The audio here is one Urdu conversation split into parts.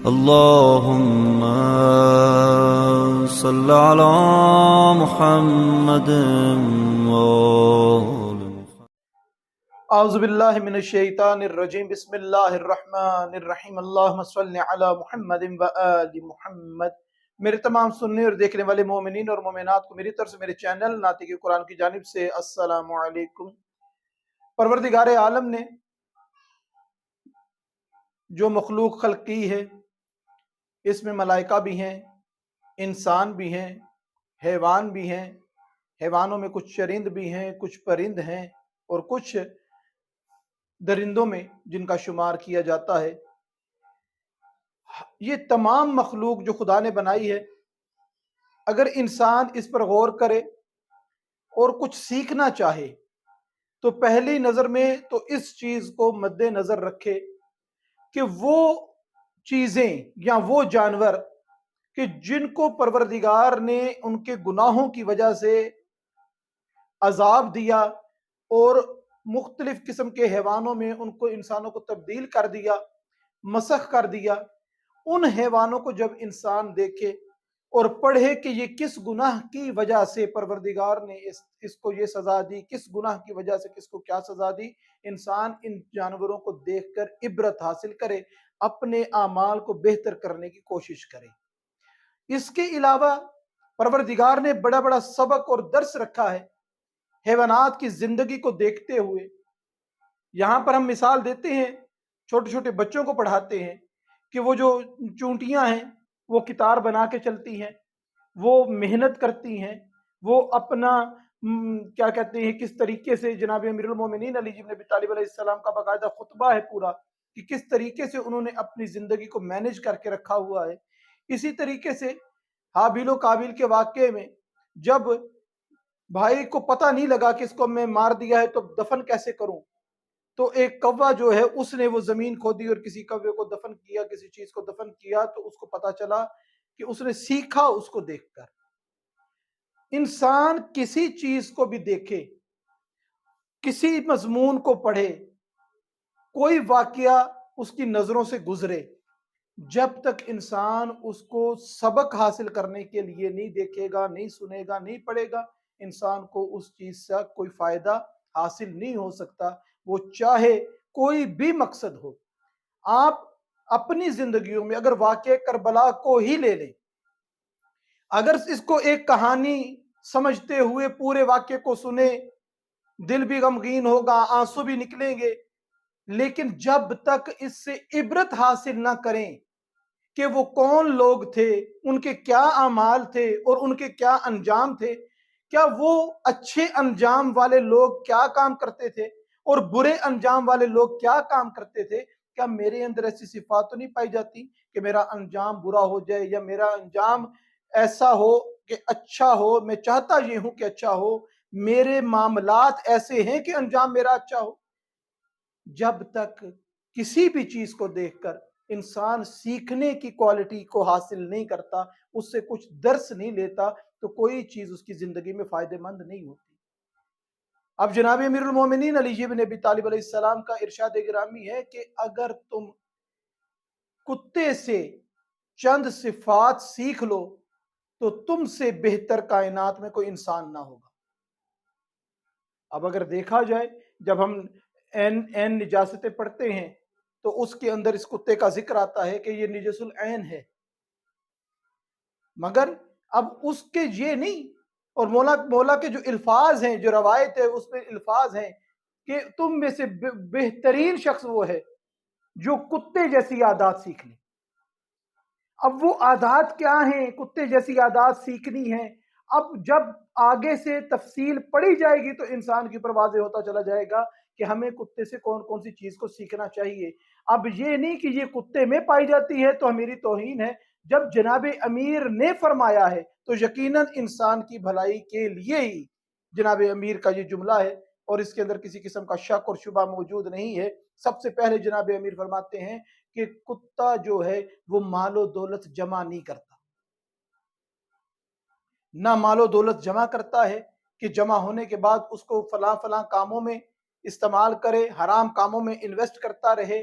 اللهم صل على محمد وآل اعوذ باللہ من الشیطان الرجیم بسم اللہ الرحمن الرحیم اللہم صل علی محمد و آل محمد۔ میرے تمام سننے اور دیکھنے والے مومنین اور مومنات کو میری طرف سے میرے چینل ناطق قرآن کی جانب سے السلام علیکم۔ پروردگار عالم نے جو مخلوق خلق کی ہے اس میں ملائکہ بھی ہیں، انسان بھی ہیں، حیوان بھی ہیں۔ حیوانوں میں کچھ چرند بھی ہیں، کچھ پرند ہیں اور کچھ درندوں میں جن کا شمار کیا جاتا ہے۔ یہ تمام مخلوق جو خدا نے بنائی ہے، اگر انسان اس پر غور کرے اور کچھ سیکھنا چاہے تو پہلی نظر میں تو اس چیز کو مد نظر رکھے کہ وہ چیزیں یا وہ جانور کہ جن کو پروردگار نے ان کے گناہوں کی وجہ سے عذاب دیا اور مختلف قسم کے حیوانوں میں ان کو انسانوں کو تبدیل کر دیا، مسخ کر دیا، ان حیوانوں کو جب انسان دیکھے اور پڑھے کہ یہ کس گناہ کی وجہ سے پروردگار نے اس کو یہ سزا دی، کس گناہ کی وجہ سے کس کو کیا سزا دی، انسان ان جانوروں کو دیکھ کر عبرت حاصل کرے، اپنے اعمال کو بہتر کرنے کی کوشش کرے۔ اس کے علاوہ پروردگار نے بڑا بڑا سبق اور درس رکھا ہے حیوانات کی زندگی کو دیکھتے ہوئے۔ یہاں پر ہم مثال دیتے ہیں، چھوٹے چھوٹے بچوں کو پڑھاتے ہیں کہ وہ جو چونٹیاں ہیں وہ کتار بنا کے چلتی ہیں، وہ محنت کرتی ہیں، وہ اپنا کیا کہتے ہیں کس طریقے سے جناب امیر المومنین علی بن ابی طالب علیہ السلام کا باقاعدہ خطبہ ہے پورا کہ کس طریقے سے انہوں نے اپنی زندگی کو مینج کر کے رکھا ہوا ہے۔ اسی طریقے سے حابیل و قابیل کے واقعے میں جب بھائی کو پتہ نہیں لگا کہ اس کو میں مار دیا ہے تو دفن کیسے کروں، تو ایک کوا جو ہے اس نے وہ زمین کھودی اور کسی کوے کو دفن کیا، کسی چیز کو دفن کیا، تو اس کو پتہ چلا کہ اس نے سیکھا اس کو دیکھ کر۔ انسان کسی چیز کو بھی دیکھے، کسی مضمون کو پڑھے، کوئی واقعہ اس کی نظروں سے گزرے، جب تک انسان اس کو سبق حاصل کرنے کے لیے نہیں دیکھے گا، نہیں سنے گا، نہیں پڑھے گا، انسان کو اس چیز سے کوئی فائدہ حاصل نہیں ہو سکتا، وہ چاہے کوئی بھی مقصد ہو۔ آپ اپنی زندگیوں میں اگر واقعہ کربلا کو ہی لے لیں، اگر اس کو ایک کہانی سمجھتے ہوئے پورے واقعے کو سنے، دل بھی غمگین ہوگا، آنسو بھی نکلیں گے، لیکن جب تک اس سے عبرت حاصل نہ کریں کہ وہ کون لوگ تھے، ان کے کیا اعمال تھے اور ان کے کیا انجام تھے، کیا وہ اچھے انجام والے لوگ کیا کام کرتے تھے اور برے انجام والے لوگ کیا کام کرتے تھے، کیا میرے اندر ایسی صفات تو نہیں پائی جاتی کہ میرا انجام برا ہو جائے یا میرا انجام ایسا ہو کہ اچھا ہو، میں چاہتا یہ ہوں کہ اچھا ہو، میرے معاملات ایسے ہیں کہ انجام میرا اچھا ہو۔ جب تک کسی بھی چیز کو دیکھ کر انسان سیکھنے کی کوالٹی کو حاصل نہیں کرتا، اس سے کچھ درس نہیں لیتا، تو کوئی چیز اس کی زندگی میں فائدہ مند نہیں ہوتی۔ اب جناب امیر المومنین علی بن ابی طالب علیہ السلام کا ارشاد گرامی ہے کہ اگر تم کتے سے چند صفات سیکھ لو تو تم سے بہتر کائنات میں کوئی انسان نہ ہوگا۔ اب اگر دیکھا جائے، جب ہم این نجاستیں پڑھتے ہیں تو اس کے اندر اس کتے کا ذکر آتا ہے کہ یہ نجس العین ہے، مگر اب اس کے یہ نہیں، اور مولا کے جو الفاظ ہیں، جو روایت ہے اس میں الفاظ ہیں کہ تم میں سے بہترین شخص وہ ہے جو کتے جیسی عادات سیکھ لے۔ اب وہ عادات کیا ہیں؟ کتے جیسی عادات سیکھنی ہیں۔ اب جب آگے سے تفصیل پڑھی جائے گی تو انسان کی پر واضح ہوتا چلا جائے گا کہ ہمیں کتے سے کون کون سی چیز کو سیکھنا چاہیے۔ اب یہ نہیں کہ یہ کتے میں پائی جاتی ہے تو میری توہین ہے، جب جناب امیر نے فرمایا ہے تو یقیناً انسان کی بھلائی کے لیے ہی جناب امیر کا یہ جملہ ہے، اور اس کے اندر کسی قسم کا شک اور شبہ موجود نہیں ہے۔ سب سے پہلے جناب امیر فرماتے ہیں کہ کتا جو ہے وہ مال و دولت جمع نہیں کرتا، نہ مال و دولت جمع کرتا ہے کہ جمع ہونے کے بعد اس کو فلاں فلاں کاموں میں استعمال کرے، حرام کاموں میں انویسٹ کرتا رہے،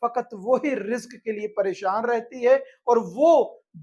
فقط وہی رزق کے لیے پریشان رہتی ہے، اور وہ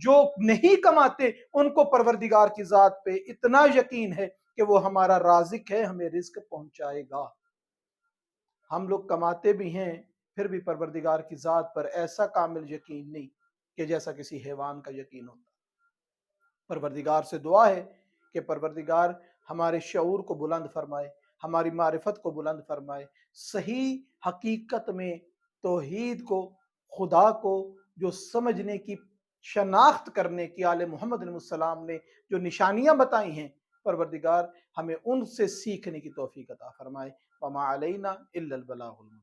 جو نہیں کماتے ان کو پروردگار کی ذات پہ اتنا یقین ہے کہ وہ ہمارا رازق ہے، ہمیں رزق پہنچائے گا۔ ہم لوگ کماتے بھی ہیں پھر بھی پروردگار کی ذات پر ایسا کامل یقین نہیں کہ جیسا کسی حیوان کا یقین ہوتا۔ پروردگار سے دعا ہے کہ پروردگار ہمارے شعور کو بلند فرمائے، ہماری معرفت کو بلند فرمائے، صحیح حقیقت میں توحید کو، خدا کو جو سمجھنے کی، شناخت کرنے کی آل محمد علیہ السلام نے جو نشانیاں بتائی ہیں، پروردگار ہمیں ان سے سیکھنے کی توفیق عطا فرمائے۔ وما علینا الا البلاغ المبین۔